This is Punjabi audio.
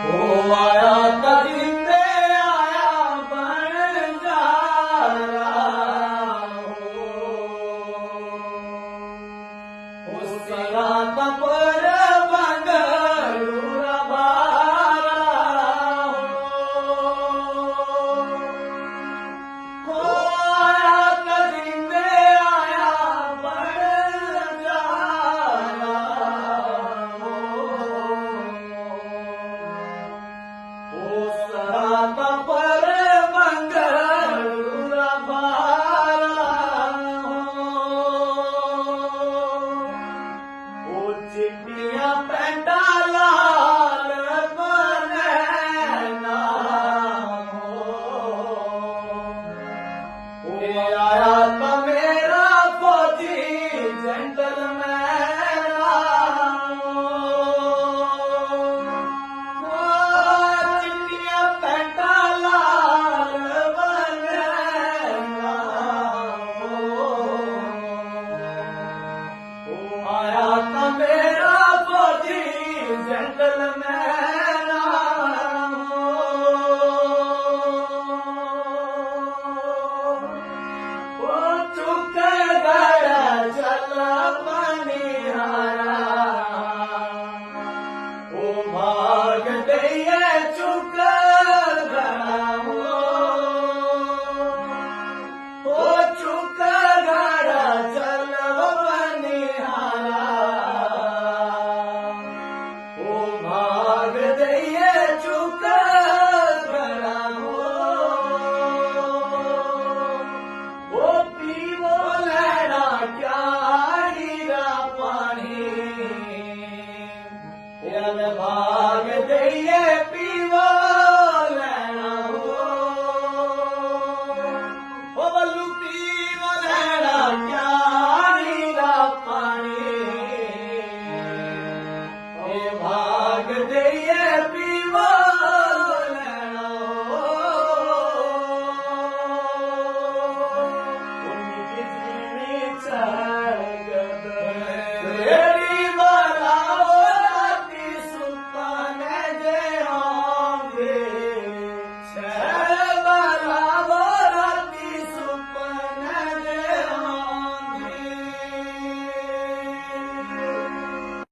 ਉਹ ਆਇਆ ਕਰਿੰਦੇ ਆਇਆ ਬਣ ਜਾਰਾ ਉਸ ਰਾਤ ਪਰ ਬੰਗਲੂਰਾ ਬਾਰਾ ਆਇਆ ਕਰਿੰਦੇ ਆਇਆ ਬਣ ਜਾਰਾ ਉਸ ਰਾਤ ਪਰ ਬੰਗਲੂਰਾ ਬਾਰਾ ਉਹ ਚਿੱਟੀਆਂ ਪੈਂਟਾਂ ਲਾਲ ਬਨੈਣਾ ਉਹ ਆਇਆ ਤਾਂ ਮੇਰਾ ਫੌਜੀ ਜੈਂਟਲਮੈਨ ਚਿੱਟੀਆਂ ਪੈਂਟਾਂ ਲਾਲ ਬਨੈਣਾ ਉਹ ਆਇਆ ਤਾਂ ਮੇਰਾ ਫੌਜੀ ਜੈਂਟਲਮੈਨ ਉਹ ਚੁੱਕ ਗੜਾ ਚੱਲ ਬਨਿਆਰਾ ਉਹ ਭਾਗ ਦਈਏ ਚੁੱਕ ਗੜਾ ਉਹ ਚੁੱਕ ਗੜਾ ਚੱਲ ਬਨਿਆਰਾ ਉਹ ਭਾਗ ਦਈਏ ਚੁੱਕ ਗੜਾ ਉਹ ਪੀਵੋ ਲੈਣਾ ਕਿਆੜੀ ਦਾ ਪਾਣੀ ਇਹ ਭਾਗ ਦੇ